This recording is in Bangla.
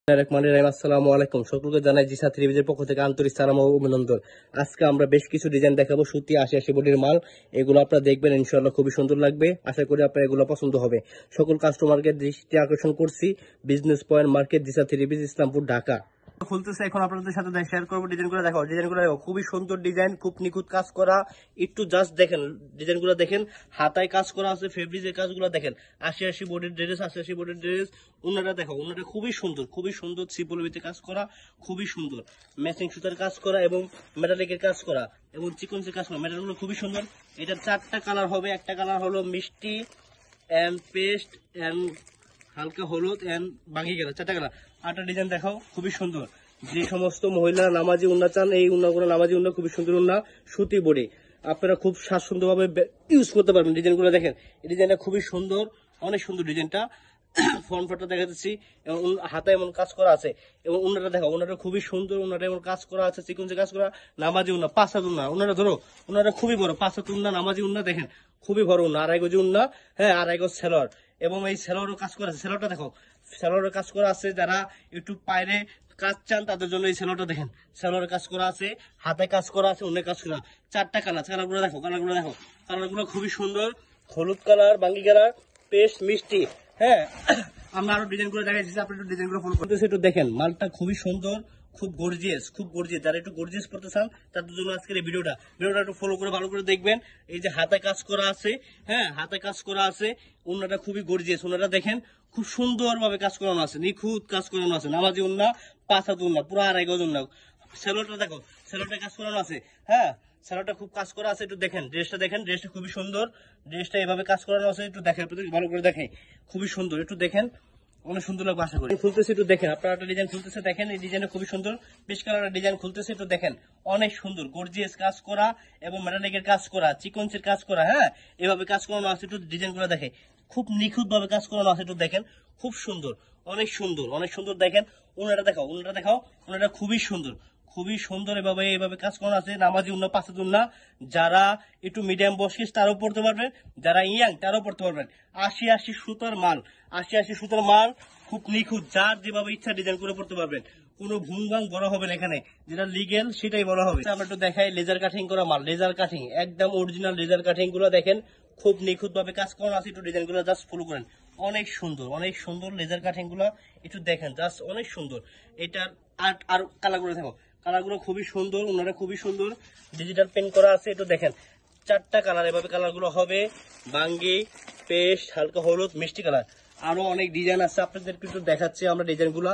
আসসালামু আলাইকুম, সকলকে জানাই জিসা থ্রিবিজের পক্ষ থেকে আন্তরিক সালাম ও অভিনন্দন। আজকে আমরা বেশ কিছু ডিজাইন দেখাবো, সুতি ৮০ বডির মাল। এগুলো আপনারা দেখবেন, ইনশাআল্লাহ খুবই সুন্দর লাগবে। আশা করি আপনার এগুলো পছন্দ হবে। সকল কাস্টমারকে দৃষ্টি আকর্ষণ করছি বিজনেস পয়েন্ট মার্কেট, জিসা থ্রিবিজ, ইসলামপুর, ঢাকা। খুলতেছে এখন আপনাদের সাথে শেয়ার করবো। ডিজাইনগুলো দেখো, ডিজাইনগুলো দেখো, খুবই সুন্দর ডিজাইন, খুব নিখুঁত কাজ করা। একটু জাস্ট দেখেন ডিজাইনগুলো, দেখেন হাতায় কাজ করা আছে, ফেব্রিজের কাজগুলো দেখেন। ৮০ বডির ড্রেস, ৮০ বডির ড্রেস। ওনারা দেখো, ওনারা খুবই সুন্দর, খুবই সুন্দর সিপলবিতে কাজ করা, খুবই সুন্দর ম্যাচিং সুতার কাজ করা এবং মেটালিকের কাজ করা এবং চিকনসের কাজ করা। মেটালগুলো খুবই সুন্দর। এটার 4টা কালার হবে। একটা কালার হলো মিষ্টি এন্ড পেস্ট এন্ড হালকা হলুদ এন্ড বাকি কালার, 4টা কালার। আরেকটা ডিজাইন দেখাও, খুবই সুন্দর। যে সমস্ত মহিলা নামাজি উন্না চান, এই উন্নাগুলো নামাজি উন্না, খুবই সুন্দর উন্না, সুতি বডি। আপনারা খুব স্বাচ্ছন্দ্যভাবে ইউজ করতে পারবেন। ডিজাইনগুলো দেখেন, এই ডিজাইনটা খুবই সুন্দর, অনেক সুন্দর ডিজাইনটা। ফ্রন্ট পার্টটা দেখা যাচ্ছি এবং হাতে এমন কাজ করা আছে এবং উন্নাটা দেখো, উন্নাটা খুবই সুন্দর, উন্নাটা এমন কাজ করা আছে, সিকুয়েন্সে কাজ করা, নামাজি উন্না, 5 হাত উন্না। উন্নাটা ধরো, উন্নাটা খুবই বড়, 5 হাত উন্না, নামাজি উন্না দেখেন, খুবই বড় উন্না, 2.5 গজ উন্না, হ্যাঁ 2.5 গজ সেলর এবং এই সেলরও কাজ করা আছে। সেলরটা দেখো, সেলরের কাজ করা আছে। যারা একটু পায়রে কাজ চান তাদের জন্য এই সেলরটা দেখেন, সেলরের কাজ করা আছে, হাতে কাজ করা আছে, অনেক কাজ করা। 4টা কালার, কালারগুলো দেখো, কালারগুলো দেখো, কালারগুলো খুবই সুন্দর, হলুদ কালার, বাঙ্গি কালার, পেস্ট, মিষ্টি। হ্যাঁ, আমরা আরো ডিজাইন করে দেখাচ্ছি, আপনি একটু ডিজাইন করে ফলো করতেছে, একটু দেখেন। মালটা খুবই সুন্দর, খুব গর্জিয়াস, খুব গর্জিয়াস। যারা একটু গর্জিয়াস করতে চান তাদের জন্য আজকের এই ভিডিওটা একটু ফলো করে ভালো করে দেখবেন। এই যে হাতে কাজ করা আছে, হ্যাঁ হাতে কাজ করা আছে, উন্নাটা খুবই গর্জিয়াস। উন্নাটা দেখেন, খুব সুন্দর ভাবে কাজ করানো আছে, নিখুঁত কাজ করানো আছে। নামাজি উন্না, 5 হাত উন্না, পুরো 2.5 গজ উন্না। সেলোটা দেখো, সেলোটা কাজ করানো আছে, হ্যাঁ সেলোটা খুব কাজ করা আছে। একটু দেখেন ড্রেসটা, দেখেন ড্রেসটা খুবই সুন্দর, ড্রেসটা এভাবে কাজ করানো আছে। একটু দেখেন, ভালো করে দেখেন, খুবই সুন্দর। একটু দেখেন, অনেক সুন্দর লাগবে আশা করি। খুলতেছে, একটু দেখেন, আপনার একটা ডিজাইন খুলতেছে, দেখেন এই ডিজাইনটা খুবই সুন্দর। বেশ কালার ডিজাইন খুলতেছে, একটু দেখেন, অনেক সুন্দর গর্জিয়াস কাজ করা এবং মেটালিকের কাজ করা, চিকনসের কাজ করা, হ্যাঁ এভাবে কাজ করানো আছে। একটু ডিজাইনগুলো দেখে, খুব নিখুঁত ভাবে কাজ করানো আছে। একটু দেখেন, খুব সুন্দর, অনেক সুন্দর, অনেক সুন্দর। দেখেন উনাটা দেখাও, উনাটা দেখাও, উনাটা খুবই সুন্দর, খুবই সুন্দর। এভাবে কাজ করা আছে। নামাজি উন্না, 5 হাত উন্না। যারা একটু মিডিয়াম বয়স্ক তারাও পড়তে পারবেন, যারা ইয়াং তারাও পড়তে পারবেন। ৮০ সুতার মাল, ৮০ সুতার মাল, খুব নিখুঁত। যার যেভাবে ইচ্ছা ডিজাইন করে পড়তে পারবেন, কোনো ভুল ভাঙ বড় হবে না এখানে, যেটা লিগেল সেটাই বড় হবে। আমরা একটু দেখাই লেজার কাটিং করা মাল, লেজার কাটিং, একদম অরিজিনাল লেজার কাটিং গুলো দেখেন, খুব নিখুঁত ভাবে কাজ করা আছে। একটু ডিজাইন গুলো জাস্ট ফলো করেন, অনেক সুন্দর, অনেক সুন্দর লেজার কাটিং গুলো একটু দেখেন, জাস্ট অনেক সুন্দর। এটার আর কালার গুলো দেখো, কালারগুলো খুবই সুন্দর, ওনারা খুবই সুন্দর। ডিজিটাল পেন্ট করা আছে, একটু দেখেন। 4টা কালার, এভাবে কালারগুলো হবে, বাঙ্গি, পেস্ট, হালকা হলুদ, মিষ্টি কালার। আরো অনেক ডিজাইন আছে, আপনাদেরকে একটু দেখাচ্ছি আমরা ডিজাইনগুলো।